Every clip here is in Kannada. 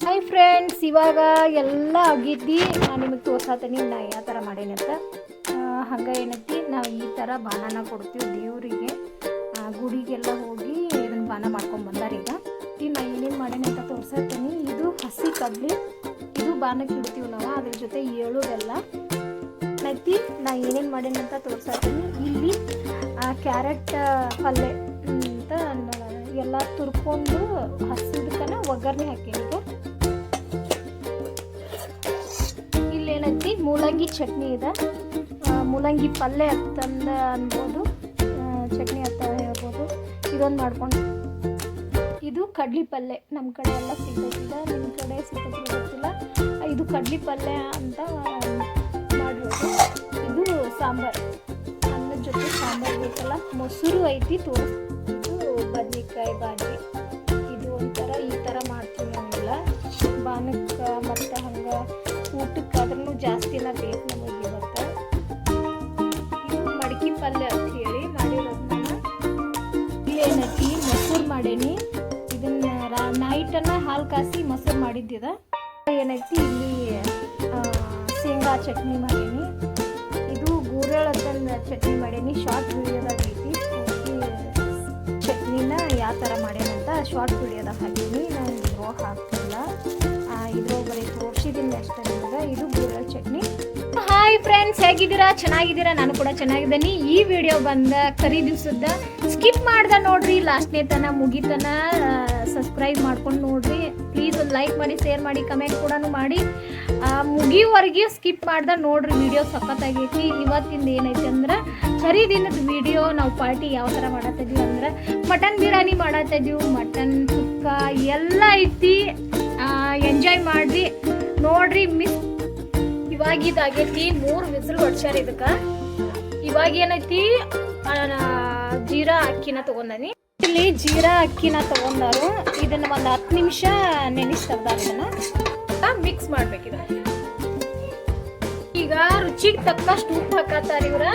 ಹಾಯ್ ಫ್ರೆಂಡ್ಸ್, ಇವಾಗ ಎಲ್ಲ ಆಗಿದ್ದು ನಾನು ನಿಮಗೆ ತೋರ್ಸಾತೀನಿ ನಾ ಯಾವ ಥರ ಮಾಡೀನಿ ಅಂತ. ಹಂಗೆ ಏನೈತಿ, ನಾವು ಈ ಥರ ಬಾಣನ ಕೊಡ್ತೀವಿ ದೇವರಿಗೆ. ಗುಡಿಗೆಲ್ಲ ಹೋಗಿ ಇದನ್ನು ಬಾಣ ಮಾಡ್ಕೊಂಡು ಬಂದಾರ. ಈಗ ನಾ ಏನೇನು ಮಾಡೀನಿ ಅಂತ ತೋರ್ಸಾತೀನಿ. ಇದು ಹಸಿ ಕಡ್ಲಿ, ಇದು ಬಾಣಕ್ಕೆ ಇಡ್ತೀವಿ ನಾವು. ಅದ್ರ ಜೊತೆ ಏಳುದೆಲ್ಲ ಐತಿ. ನಾ ಏನೇನು ಮಾಡೀನಿ ಅಂತ ತೋರ್ಸಾತೀನಿ. ಇಲ್ಲಿ ಕ್ಯಾರೆಟ್ ಪಲ್ಯ ಅಂತ ಎಲ್ಲ ತುರ್ಕೊಂಡು ಹಸಿದಕ್ಕನ ಒಗ್ಗರಣೆ ಹಾಕೀನಿ. ಈಗ ಏನೈತಿ, ಮೂಲಂಗಿ ಚಟ್ನಿ ಇದೆ. ಮೂಲಂಗಿ ಪಲ್ಯ ಅಂತಂದ ಅನ್ಬೋದು, ಚಟ್ನಿ ಅಂತ ಹೇಳ್ಬೋದು. ಇದೊಂದು ಮಾಡ್ಕೊಂಡು, ಇದು ಕಡ್ಲಿ ಪಲ್ಯ. ನಮ್ಮ ಕಡೆ ಎಲ್ಲ ಸಿಗ್ತೈತಿಲ್ಲ, ನಿಮ್ಮ ಕಡೆ ಸಿಗ್ತೈತಿ ಗೊತ್ತಿಲ್ಲ. ಇದು ಕಡ್ಲಿ ಪಲ್ಯ ಅಂತ ಮಾಡಿರೋದು. ಇದು ಸಾಂಬಾರು, ಅನ್ನದ ಜೊತೆ ಸಾಂಬಾರು ಬೇಕಲ್ಲ. ಮೊಸರು ಐತಿ ತೋರಿಸ್. ಇದು ಬದ್ನಿಕಾಯಿ ಬಾಜಿ. ಇದು ಒಂಥರ ಈ ಥರ ಮಾಡ್ತೀವಿ ನಾವೆಲ್ಲ ಬಾನಕ್ಕೆ ಮತ್ತು ಹಂಗೆ ಊಟಕ್ಕೆ. ಆದ್ರೂ ಜಾಸ್ತಿನ ಬೇಕು ನಮಗೆ ಇವತ್ತು. ಇದು ಮಡಕಿ ಪಲ್ಯ ಅಂತ ಹೇಳಿ ಮಾಡಿರೋದನ್ನ. ಏನೈತಿ, ಮೊಸರು ಮಾಡೇನಿ. ಇದನ್ನ ನೈಟನ್ನು ಹಾಲು ಕಾಸಿ ಮೊಸರು ಮಾಡಿದ್ದಿದ. ಏನೈತಿ, ಇಲ್ಲಿ ಶೇಂಗಾ ಚಟ್ನಿ ಮಾಡೀನಿ. ಇದು ಗೂರೆಳದ ಚಟ್ನಿ ಮಾಡೀನಿ. ಶಾರ್ಟ್ ವಿಡಿಯೋದಾಗ ಐತಿ. ಚಟ್ನಿನ ಯಾವ ಥರ ಮಾಡ್ಯಾನಂತ ಶಾರ್ಟ್ ವಿಡಿಯೋದಾಗ ಹಾಕೀನಿ. ನಾನು ಇದ್ರೊಳಗೆ ಹಾಕ್ತಿಲ್ಲ, ಇದ್ರೊಳಗೆ ಬರೀ ತೋರಿಸಿದ್ದೀನಿ ಅಷ್ಟೇ ನಿಮಗೆ. ಇದು ಗೂರೆಳ ಚಟ್ನಿ. ಹಾಯ್ ಫ್ರೆಂಡ್ಸ್, ಹೇಗಿದ್ದೀರಾ? ಚೆನ್ನಾಗಿದ್ದೀರಾ? ನಾನು ಕೂಡ ಚೆನ್ನಾಗಿದ್ದೀನಿ. ಈ ವಿಡಿಯೋ ಬಂದ ಕರಿ ದಿವ್ಸದ ಸ್ಕಿಪ್ ಮಾಡ್ದೆ ನೋಡ್ರಿ, ಲಾಸ್ಟ್ನೇ ತನ ಮುಗಿತನ ಸಬ್ಸ್ಕ್ರೈಬ್ ಮಾಡ್ಕೊಂಡು ನೋಡ್ರಿ. ಪ್ಲೀಸ್ ಒಂದು ಲೈಕ್ ಮಾಡಿ, ಶೇರ್ ಮಾಡಿ, ಕಮೆಂಟ್ ಕೂಡ ಮಾಡಿ. ಮುಗಿಯುವರೆಗೆ ಸ್ಕಿಪ್ ಮಾಡ್ದೆ ನೋಡ್ರಿ. ವಿಡಿಯೋ ಸಖತ್ತಾಗೈತಿ. ಇವತ್ತಿಂದ ಏನೈತಿ ಅಂದ್ರೆ ಕರಿ ದಿನದ ವಿಡಿಯೋ. ನಾವು ಪಾರ್ಟಿ ಯಾವ ಥರ ಮಾಡತ್ತಿದ್ವಿ ಅಂದ್ರೆ ಮಟನ್ ಬಿರಿಯಾನಿ ಮಾಡತ್ತಿದ್ವಿ. ಮಟನ್ ಸುಕ್ಕ ಎಲ್ಲ ಐತಿ. ಎಂಜಾಯ್ ಮಾಡ್ರಿ ನೋಡ್ರಿ. ಇವಾಗ ಇದಾಗೈತಿ, 3 ವಿಸಿಲ್ ಹೊಡ್ಸ್ಯಾರ ಇದಕ್ಕೆ. ಇವಾಗ ಏನೈತಿ, ಜೀರಾ ಅಕ್ಕಿನ ತಗೊಂಡನಿ. ಇಲ್ಲಿ ಜೀರಾ ಅಕ್ಕಿನ ತಗೊಂಡಾರು. ಇದನ್ನ ಒಂದು 10 ನಿಮಿಷ ನೆನೆಸ್ತಾರ. ಇದನ್ನ ಮಿಕ್ಸ್ ಮಾಡ್ಬೇಕಿದ. ಈಗ ರುಚಿಗೆ ತಕ್ಕಷ್ಟು ಉಪ್ಪು ಹಾಕತ್ತಾರ ಇವ್ರ.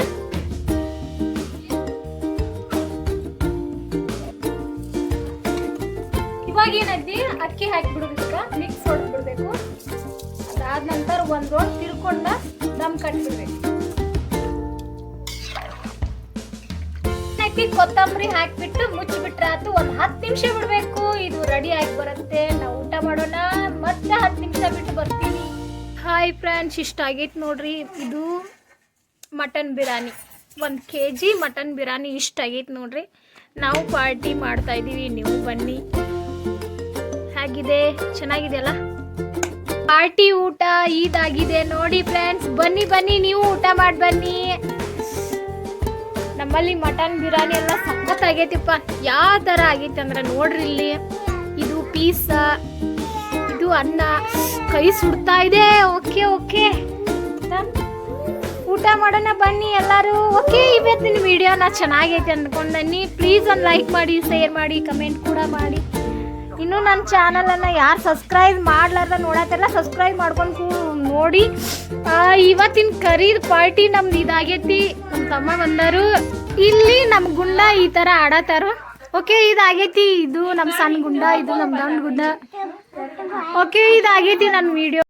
ಇವಾಗ ಏನೈತಿ, ಅಕ್ಕಿ ಹಾಕಿಬಿಡೋದಕ್ಕ ಮಿಕ್ಸ್ ಹೊಡೆದ್ಬಿಡ್ಬೇಕು. ಅದಾದ ನಂತರ ಒಂದ್ ರೋಡ್ ತಿರ್ಕೊಂಡ ದಮ್ ಕಟ್ಬಿಡ್ಬೇಕು. ಕೊತ್ತಂಬರಿ ಹಾಕಿಬಿಟ್ಟು ಮುಚ್ಚಿಬಿಟ್ರೆ ಆತು. ಒಂದು 10 ನಿಮಿಷ ಬಿಡ್ಬೇಕು. ಇದು ರೆಡಿ ಆಗಿ ಬರುತ್ತೆ. ನಾವು ಊಟ ಮಾಡೋಣ, ಮತ್ತೆ 10 ನಿಮಿಷ ಬಿಟ್ಟು ಬರ್ತೀವಿ. ಹಾಯ್ ಫ್ರೆಂಡ್ಸ್, ಇಷ್ಟ ಆಗೈತಿ ನೋಡ್ರಿ. ಇದು mutton biryani, 1 kg mutton biryani ಇಷ್ಟ ಆಗೈತಿ ನೋಡ್ರಿ. ನಾವು ಪಾರ್ಟಿ ಮಾಡ್ತಾ ಇದೀವಿ, ನೀವು ಬನ್ನಿ. ಹೇಗಿದೆ? ಚೆನ್ನಾಗಿದೆಯಲ್ಲ ಪಾರ್ಟಿ? ಊಟ ಇದಾಗಿದೆ ನೋಡಿ ಫ್ರೆಂಡ್ಸ್. ಬನ್ನಿ ಬನ್ನಿ, ನೀವು ಊಟ ಮಾಡಿ ಬನ್ನಿ. ನಮ್ಮಲ್ಲಿ ಮಟನ್ ಬಿರಿಯಾನಿ ಎಲ್ಲ ಸಖತ್ ಆಗೈತಿಪ್ಪ. ಯಾವ ಥರ ಆಗೈತಿ ಅಂದ್ರೆ ನೋಡ್ರಿ ಇಲ್ಲಿ. ಇದು ಪೀಸ, ಇದು ಅನ್ನ. ಕೈ ಸುಡ್ತಾ ಇದೆ. ಓಕೆ ಓಕೆ, ಊಟ ಮಾಡೋಣ ಬನ್ನಿ ಎಲ್ಲರೂ. ಓಕೆ, ಇವತ್ತಿನ ವಿಡಿಯೋನ ಚೆನ್ನಾಗೈತಿ ಅಂದ್ಕೊಂಡನಿ. ಪ್ಲೀಸ್ ಒಂದು ಲೈಕ್ ಮಾಡಿ, ಶೇರ್ ಮಾಡಿ, ಕಮೆಂಟ್ ಕೂಡ ಮಾಡಿ. ಇನ್ನು ನನ್ನ ಚಾನಲನ್ನು ಯಾರು ಸಬ್ಸ್ಕ್ರೈಬ್ ಮಾಡ್ಲಾರ್ದ ನೋಡತ್ತೆಲ್ಲ ಸಬ್ಸ್ಕ್ರೈಬ್ ಮಾಡ್ಕೊಂಡು ನೋಡಿ. ಇವತ್ತಿನ ಕರೀದ್ ಪಾರ್ಟಿ ನಮ್ದು ಇದಾಗೈತಿ. ನಮ್ಮ ತಮ್ಮ ಬಂದರು. ಇಲ್ಲಿ ನಮ್ಮ ಗುಂಡ ಈ ಥರ ಆಡತ್ತಾರು. ಓಕೆ, ಇದಾಗೈತಿ. ಇದು ನಮ್ಮ ಸಣ್ಣ ಗುಂಡ, ಇದು ನಮ್ಮ ದೊಡ್ಡ ಗುಂಡ. ಓಕೆ, ಇದಾಗೈತಿ ನನ್ನ ವಿಡಿಯೋ.